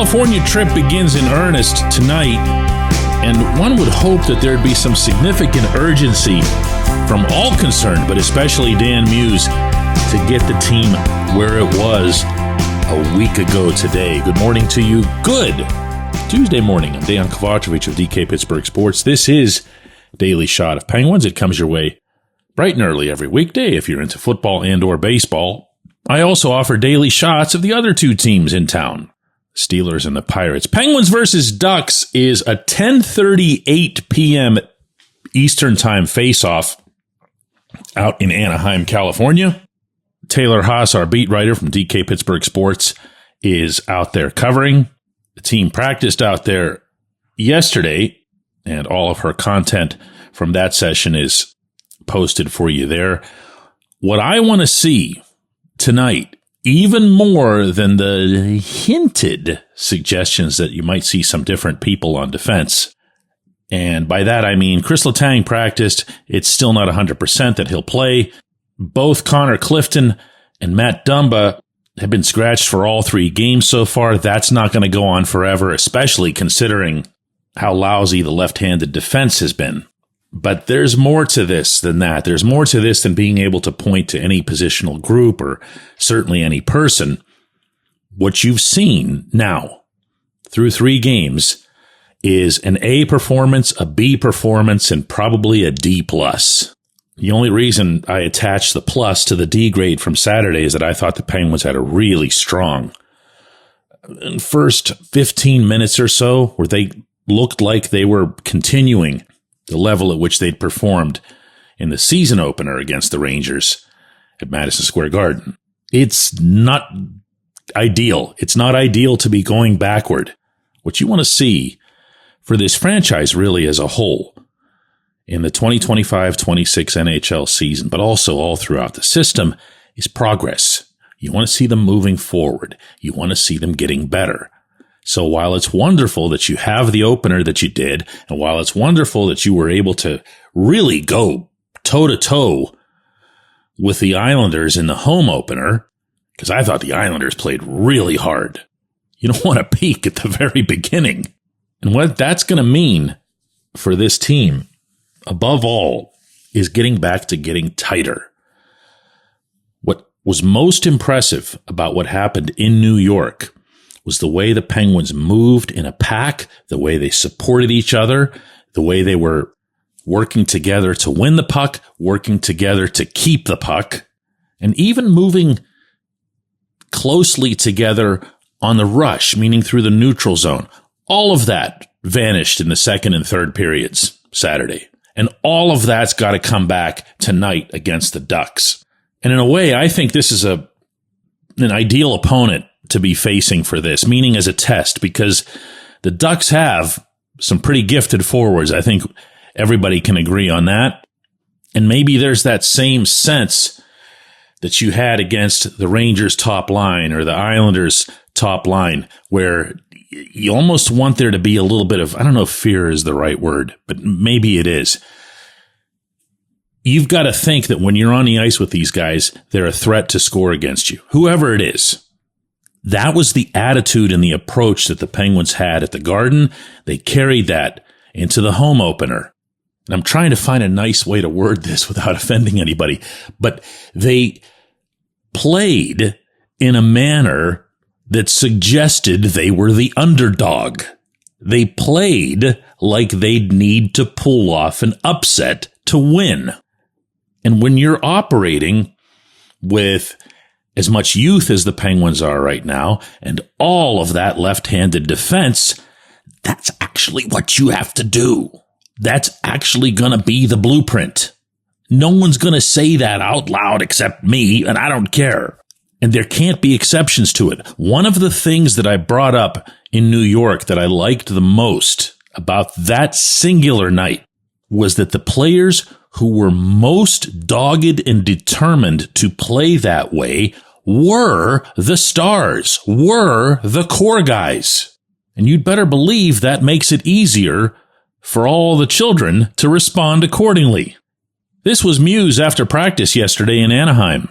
California trip begins in earnest tonight, and one would hope that there'd be some significant urgency from all concerned, but especially Dan Muse, to get the team where it was a week ago today. Good morning to you. Good Tuesday morning. I'm Dejan Kovacevic of DK Pittsburgh Sports. This is Daily Shot of Penguins. It comes your way bright and early every weekday if you're into football and or baseball. I also offer daily shots of the other two teams in town, Steelers and the Pirates. Penguins versus Ducks is a 10:38 p.m. Eastern Time face-off out in Anaheim, California. Taylor Haas, our beat writer from DK Pittsburgh Sports, is out there covering. The team practiced out there yesterday, and all of her content from that session is posted for you there. What I want to see tonight, even more than the hinted suggestions that you might see some different people on defense, and by that I mean Chris Letang practiced. It's still not 100% that he'll play. Both Connor Clifton and Matt Dumba have been scratched for all 3 games so far. That's not going to go on forever, especially considering how lousy the left-handed defense has been. But there's more to this than that. There's more to this than being able to point to any positional group or certainly any person. What you've seen now through 3 games is an A performance, a B performance, and probably a D+. The only reason I attached the plus to the D grade from Saturday is that I thought the Penguins had a really strong first 15 minutes or so where they looked like they were continuing the level at which they'd performed in the season opener against the Rangers at Madison Square Garden. It's not ideal. It's not ideal to be going backward. What you want to see for this franchise really as a whole in the 2025-26 NHL season, but also all throughout the system, is progress. You want to see them moving forward. You want to see them getting better. So while it's wonderful that you have the opener that you did, and while it's wonderful that you were able to really go toe-to-toe with the Islanders in the home opener, because I thought the Islanders played really hard. You don't want to peak at the very beginning. And what that's going to mean for this team, above all, is getting back to getting tighter. What was most impressive about what happened in New York was the way the Penguins moved in a pack, the way they supported each other, the way they were working together to win the puck, working together to keep the puck, and even moving closely together on the rush, meaning through the neutral zone. All of that vanished in the second and third periods Saturday. And all of that's got to come back tonight against the Ducks. And in a way, I think this is an ideal opponent to be facing for this, meaning as a test, because the Ducks have some pretty gifted forwards. I think everybody can agree on that. And maybe there's that same sense that you had against the Rangers top line or the Islanders top line, where you almost want there to be a little bit of, I don't know if fear is the right word, but maybe it is. You've got to think that when you're on the ice with these guys, they're a threat to score against you, whoever it is. That was the attitude and the approach that the Penguins had at the Garden. They carried that into the home opener. And I'm trying to find a nice way to word this without offending anybody, but they played in a manner that suggested they were the underdog. They played like they'd need to pull off an upset to win. And when you're operating with as much youth as the Penguins are right now, and all of that left-handed defense, that's actually what you have to do. That's actually going to be the blueprint. No one's going to say that out loud except me, and I don't care. And there can't be exceptions to it. One of the things that I brought up in New York that I liked the most about that singular night was that the players who were most dogged and determined to play that way were the stars, were the core guys. And you'd better believe that makes it easier for all the children to respond accordingly. This was Muse after practice yesterday in Anaheim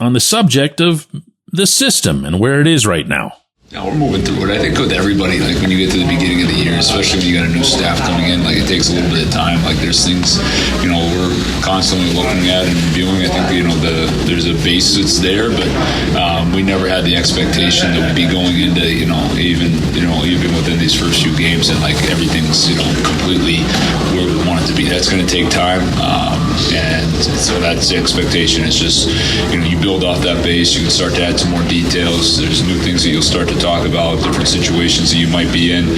on the subject of the system and where it is right now. Now we're moving through it. I think with everybody, like when you get to the beginning of the year, especially when you got a new staff coming in, like it takes a little bit of time. Like there's things, we're constantly looking at and reviewing. I think, there's a base that's there, but we never had the expectation that we'd be going into, even within these first few games and like everything's, completely where we want it to be. That's going to take time. And so that's the expectation. It's just, you build off that base, you can start to add some more details. There's new things that you'll start to talk about, different situations that you might be in.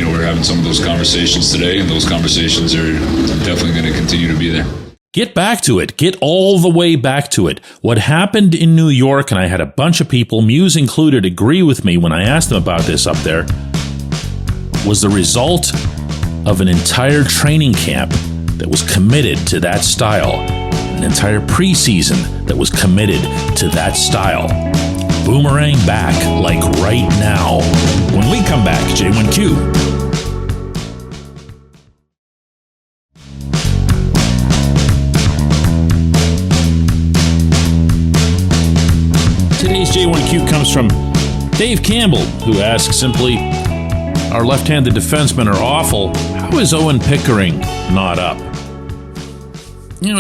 We're having some of those conversations today, and those conversations are definitely going to continue to be there. Get back to it. Get all the way back to it. What happened in New York, and I had a bunch of people, Muse included, agree with me when I asked them about this up there, was the result of an entire training camp that was committed to that style, an entire preseason that was committed to that style. Boomerang back like right now. When we come back, J1Q. Today's J1Q comes from Dave Campbell, who asks simply, our left-handed defensemen are awful. How is Owen Pickering not up?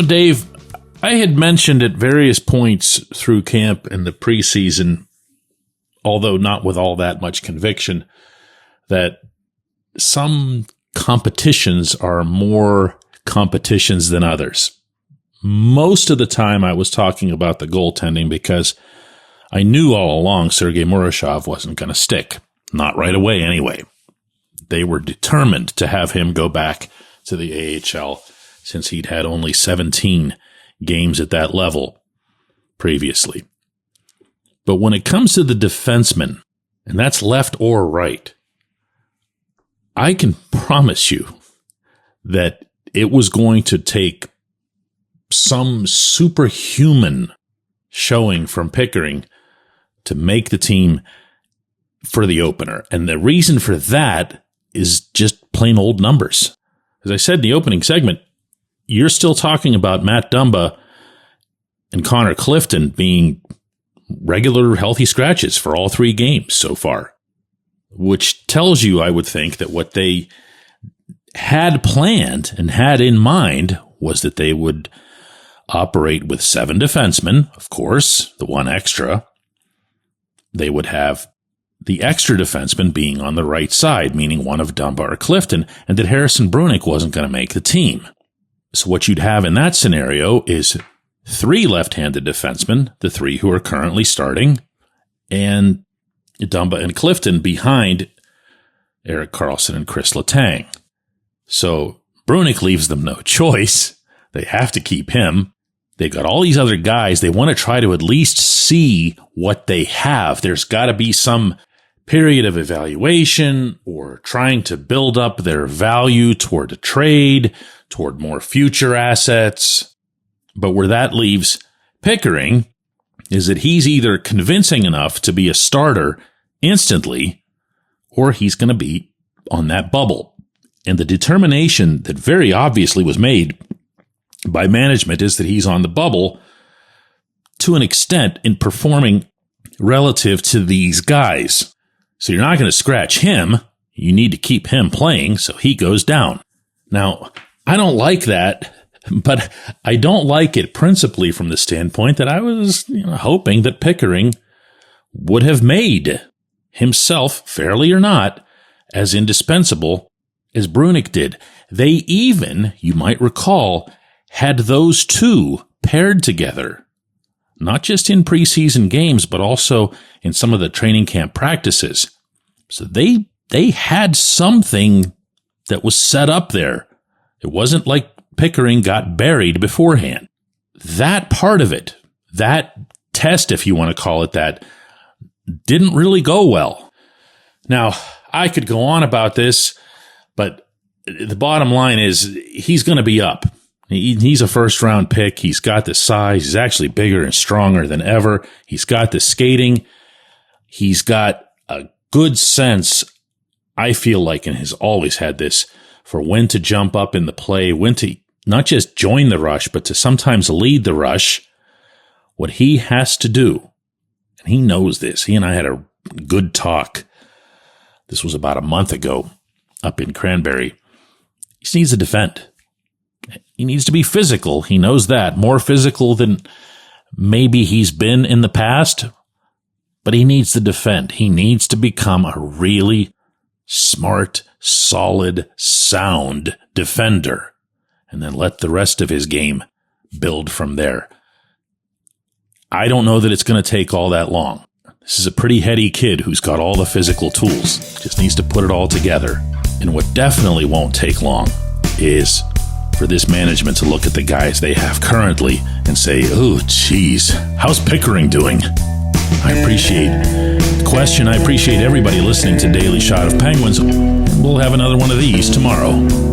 Dave, I had mentioned at various points through camp and the preseason, although not with all that much conviction, that some competitions are more competitions than others. Most of the time I was talking about the goaltending because I knew all along Sergei Murashov wasn't going to stick. Not right away anyway. They were determined to have him go back to the AHL since he'd had only 17 games at that level previously. But when it comes to the defenseman, and that's left or right, I can promise you that it was going to take some superhuman showing from Pickering to make the team for the opener. And the reason for that is just plain old numbers. As I said in the opening segment, you're still talking about Matt Dumba and Connor Clifton being regular healthy scratches for all 3 games so far, which tells you, I would think, that what they had planned and had in mind was that they would operate with 7 defensemen, of course, the one extra. They would have the extra defenseman being on the right side, meaning one of Dumba or Clifton, and that Harrison Brunick wasn't going to make the team. So what you'd have in that scenario is 3 left-handed defensemen, the 3 who are currently starting, and Dumba and Clifton behind Erik Karlsson and Chris Letang. So Brunick leaves them no choice. They have to keep him. They've got all these other guys. They want to try to at least see what they have. There's got to be some period of evaluation or trying to build up their value toward a trade, toward more future assets. But where that leaves Pickering is that he's either convincing enough to be a starter instantly, or he's going to be on that bubble. And the determination that very obviously was made by management is that he's on the bubble to an extent in performing relative to these guys. So you're not going to scratch him. You need to keep him playing, so he goes down. Now, I don't like that, but I don't like it principally from the standpoint that I was hoping that Pickering would have made himself, fairly or not, as indispensable as Brunick did. They even, you might recall, had those 2 paired together, not just in preseason games, but also in some of the training camp practices. So they had something that was set up there. It wasn't like Pickering got buried beforehand. That part of it, that test, if you want to call it that, didn't really go well. Now, I could go on about this, but the bottom line is he's going to be up. He's a first-round pick. He's got the size. He's actually bigger and stronger than ever. He's got the skating. He's got a good sense, I feel like, and has always had this, for when to jump up in the play, when to not just join the rush, but to sometimes lead the rush. What he has to do, and he knows this. He and I had a good talk. This was about a month ago up in Cranberry. He just needs to defend. He needs to be physical. He knows that. More physical than maybe he's been in the past. But he needs to defend. He needs to become a really smart, solid, sound defender. And then let the rest of his game build from there. I don't know that it's going to take all that long. This is a pretty heady kid who's got all the physical tools. Just needs to put it all together. And what definitely won't take long is for this management to look at the guys they have currently and say, oh, geez, how's Pickering doing? I appreciate the question. I appreciate everybody listening to Daily Shot of Penguins. We'll have another one of these tomorrow.